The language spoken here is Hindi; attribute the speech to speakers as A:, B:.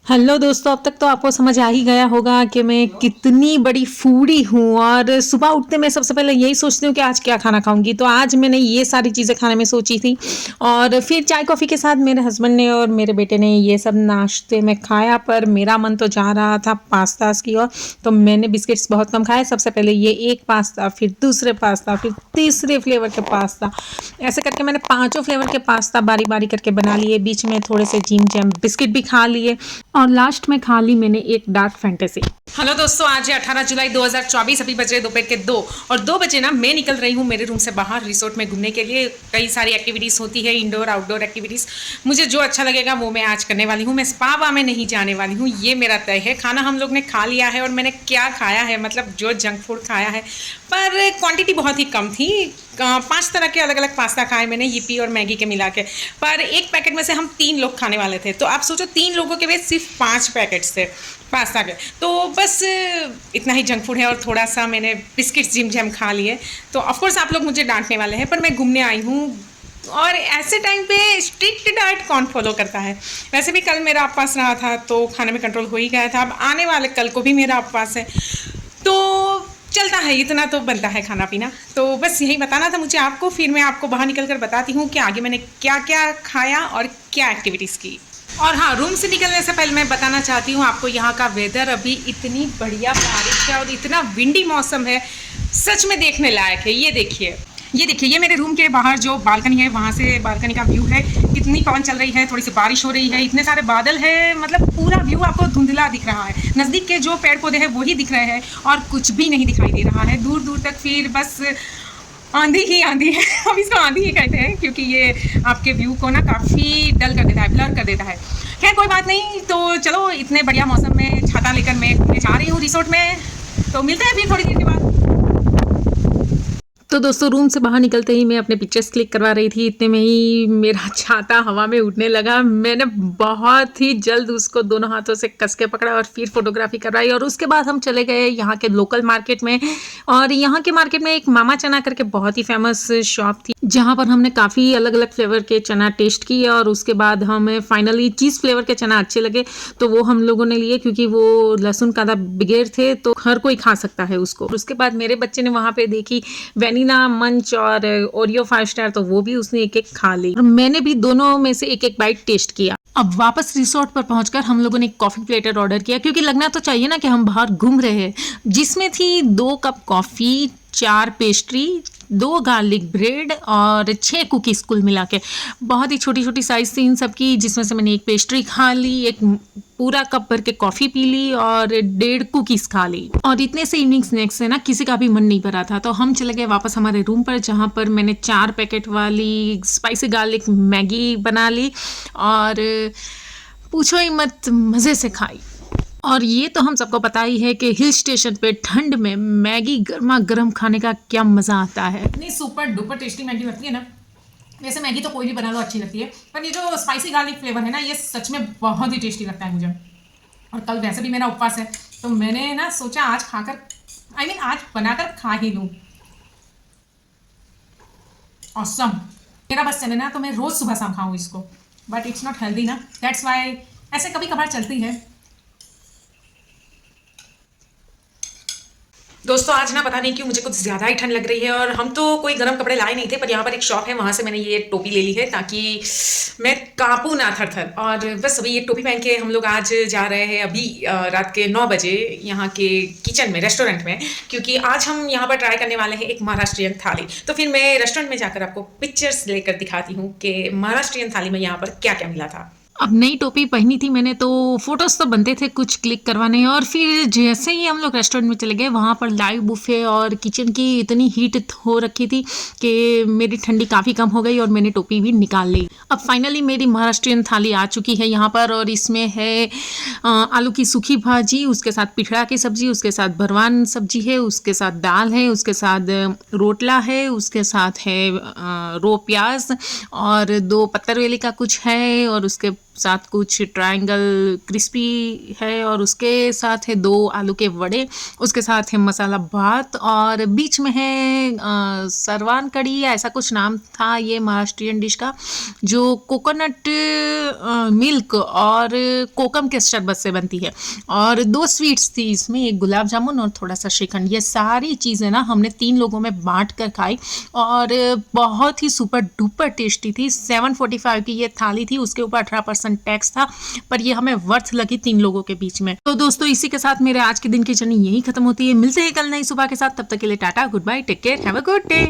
A: हेलो दोस्तों, अब तक तो आपको समझ आ ही गया होगा कि मैं कितनी बड़ी फूडी हूँ। और सुबह उठते मैं सबसे पहले यही सोचती हूँ कि आज क्या खाना खाऊंगी। तो आज मैंने ये सारी चीज़ें खाने में सोची थी। और फिर चाय कॉफ़ी के साथ मेरे हस्बैंड ने और मेरे बेटे ने ये सब नाश्ते में खाया, पर मेरा मन तो जा रहा था पास्तास की ओर। तो मैंने बिस्किट्स बहुत कम खाए। सबसे पहले ये एक पास्ता, फिर दूसरे पास्ता, फिर तीसरे फ्लेवर के पास्ता, ऐसे करके मैंने पांचों फ्लेवर के पास्ता बारी बारी करके बना लिए। बीच में थोड़े से जिम जैम बिस्किट भी खा लिए और लास्ट में खा ली मैंने एक डार्क फैंटेसी। हेलो दोस्तों, आज है 18 जुलाई 2024। अभी बज रहे दोपहर के 2 और 2 बजे ना मैं निकल रही हूँ मेरे रूम से बाहर रिसोर्ट में घूमने के लिए। कई सारी एक्टिविटीज़ होती है, इंडोर आउटडोर एक्टिविटीज़। मुझे जो अच्छा लगेगा वो मैं आज करने वाली हूँ। मैं स्पा वा में नहीं जाने वाली हूँ, ये मेरा तय है। खाना हम लोग ने खा लिया है और मैंने क्या खाया है, मतलब जो जंक फूड खाया है, पर क्वांटिटी बहुत ही कम थी। 5 तरह के अलग अलग पास्ता खाए मैंने, यिप्पी और मैगी के मिला के। पर एक पैकेट में से हम 3 लोग खाने वाले थे, तो आप सोचो 3 लोगों के लिए सिर्फ 5 पैकेट्स थे पास्ता के। तो बस इतना ही जंक फूड है और थोड़ा सा मैंने बिस्किट्स जिम जैम खा लिए। तो ऑफकोर्स आप लोग मुझे डांटने वाले हैं, पर मैं घूमने आई हूँ और ऐसे टाइम पे स्ट्रिक्ट डाइट कौन फॉलो करता है। वैसे भी कल मेरा उपवास रहा था तो खाने में कंट्रोल हो ही गया था। अब आने वाले कल को भी मेरा उपवास है, तो चलता है, इतना तो बनता है खाना पीना। तो बस यही बताना था मुझे आपको। फिर मैं आपको बाहर निकल कर बताती हूँ कि आगे मैंने क्या क्या खाया और क्या एक्टिविटीज़ की। और हाँ, रूम से निकलने से पहले मैं बताना चाहती हूँ आपको, यहाँ का वेदर अभी इतनी बढ़िया बारिश है और इतना विंडी मौसम है, सच में देखने लायक है। ये देखिए, ये देखिए, ये मेरे रूम के बाहर जो बालकनी है, वहाँ से बालकनी का व्यू है। कितनी पवन चल रही है, थोड़ी सी बारिश हो रही है, इतने सारे बादल है, मतलब पूरा व्यू आपको धुंधला दिख रहा है। नज़दीक के जो पेड़ पौधे हैं वही दिख रहे हैं और कुछ भी नहीं दिखाई दे रहा है दूर दूर तक। फिर बस आंधी ही आंधी है। अब इसको आंधी ही कहते हैं क्योंकि ये आपके व्यू को ना काफ़ी डल कर देता है, ब्लर कर देता है। खैर कोई बात नहीं। तो चलो, इतने बढ़िया मौसम में छाता लेकर मैं घूमने जा रही हूँ रिसोर्ट में। तो मिलते हैं फिर थोड़ी देर के बाद। तो दोस्तों, रूम से बाहर निकलते ही मैं अपने पिक्चर्स क्लिक करवा रही थी, इतने में ही मेरा छाता हवा में उड़ने लगा। मैंने बहुत ही जल्द उसको दोनों हाथों से कस के पकड़ा और फिर फोटोग्राफी करवाई। और उसके बाद हम चले गए यहाँ के लोकल मार्केट में। और यहाँ के मार्केट में एक मामा चना करके बहुत ही फेमस शॉप थी, जहाँ पर हमने काफ़ी अलग अलग फ्लेवर के चना टेस्ट किए। और उसके बाद हमें फाइनली चीज़ फ्लेवर के चना अच्छे लगे, तो वो हम लोगों ने लिए, क्योंकि वो लहसुन कांदा बगैर थे, तो हर कोई खा सकता है उसको। उसके बाद मेरे बच्चे ने वहाँ पे देखी वैनिला मंच और ओरियो 5 स्टार, तो वो भी उसने एक एक खा ली और मैंने भी दोनों में से एक एक बाइट टेस्ट किया। अब वापस रिसोर्ट पर पहुंचकर हम लोगों ने एक कॉफ़ी प्लेटर ऑर्डर किया, क्योंकि लगना तो चाहिए ना कि हम बाहर घूम रहे हैं। जिसमें थी 2 cup coffee, 4 pastry, 2 garlic bread और 6 कुकीज कुल मिला के। बहुत ही छोटी छोटी साइज थी इन सब की, जिसमें से मैंने एक पेस्ट्री खा ली, एक पूरा कप भर के कॉफ़ी पी ली और 1.5 कुकीज़ खा ली। और इतने से इवनिंग स्नैक्स से ना किसी का भी मन नहीं भरा था। तो हम चले गए वापस हमारे रूम पर, जहाँ पर मैंने 4 पैकेट वाली स्पाइसी गार्लिक मैगी बना ली और पूछो ही मत, मज़े से खाई। और ये तो हम सबको पता ही है कि हिल स्टेशन पे ठंड में मैगी गर्मा गर्म खाने का क्या मज़ा आता है। इतनी सुपर डुपर टेस्टी मैगी लगती है ना। वैसे मैगी तो कोई भी बना लो अच्छी लगती है, पर ये जो स्पाइसी गार्लिक फ्लेवर है ना, ये सच में बहुत ही टेस्टी लगता है मुझे। और कल वैसे भी मेरा उपवास है, तो मैंने ना सोचा आज खाकर, आज बनाकर खा ही लूँ। ऑसम। मेरा बस चले ना तो मैं रोज़ सुबह शाम खाऊँ इसको, बट इट्स नॉट हेल्दी ना, दैट्स वाई ऐसे कभी कभार चलती है। दोस्तों, आज ना पता नहीं क्यों मुझे कुछ ज़्यादा ही ठंड लग रही है और हम तो कोई गर्म कपड़े लाए नहीं थे, पर यहाँ पर एक शॉप है, वहाँ से मैंने ये टोपी ले ली है ताकि मैं कांपू ना थर थर। और बस अभी ये टोपी पहन के हम लोग आज जा रहे हैं अभी रात के 9 बजे यहाँ के किचन में, रेस्टोरेंट में, क्योंकि आज हम यहाँ पर ट्राई करने वाले हैं एक महाराष्ट्रियन थाली। तो फिर मैं रेस्टोरेंट में जाकर आपको पिक्चर्स लेकर दिखाती हूँ कि महाराष्ट्रियन थाली में यहाँ पर क्या क्या मिला था। अब नई टोपी पहनी थी मैंने, तो फोटोज तो बनते थे कुछ क्लिक करवाने। और फिर जैसे ही हम लोग रेस्टोरेंट में चले गए, वहाँ पर लाइव बुफे और किचन की इतनी हीट हो रखी थी कि मेरी ठंडी काफ़ी कम हो गई और मैंने टोपी भी निकाल ली। अब फाइनली मेरी महाराष्ट्रियन थाली आ चुकी है यहाँ पर, और इसमें है आलू की सूखी भाजी, उसके साथ पिठड़ा की सब्जी, उसके साथ भरवान सब्जी है, उसके साथ दाल है, उसके साथ रोटला है, उसके साथ है रो प्याज और 2 पत्तरवेली का कुछ है, और उसके साथ कुछ ट्रायंगल क्रिस्पी है और उसके साथ है 2 आलू के वड़े, उसके साथ है मसाला भात और बीच में है सरवान कढ़ी या ऐसा कुछ नाम था ये महाराष्ट्रियन डिश का, जो कोकोनट मिल्क और कोकम के शरबत से बनती है। और 2 स्वीट्स थी इसमें, एक गुलाब जामुन और थोड़ा सा श्रीखंड। ये सारी चीज़ें ना हमने 3 लोगों में बाँट कर खाई और बहुत ही सुपर डुपर टेस्टी थी। 745 की ये थाली थी, उसके ऊपर 18% टैक्स था, पर ये हमें वर्थ लगी 3 लोगों के बीच में। तो दोस्तों इसी के साथ मेरे आज के दिन की जर्नी यही खत्म होती है। मिलते हैं कल नई सुबह के साथ, तब तक के लिए tata, goodbye, take care, have a good day.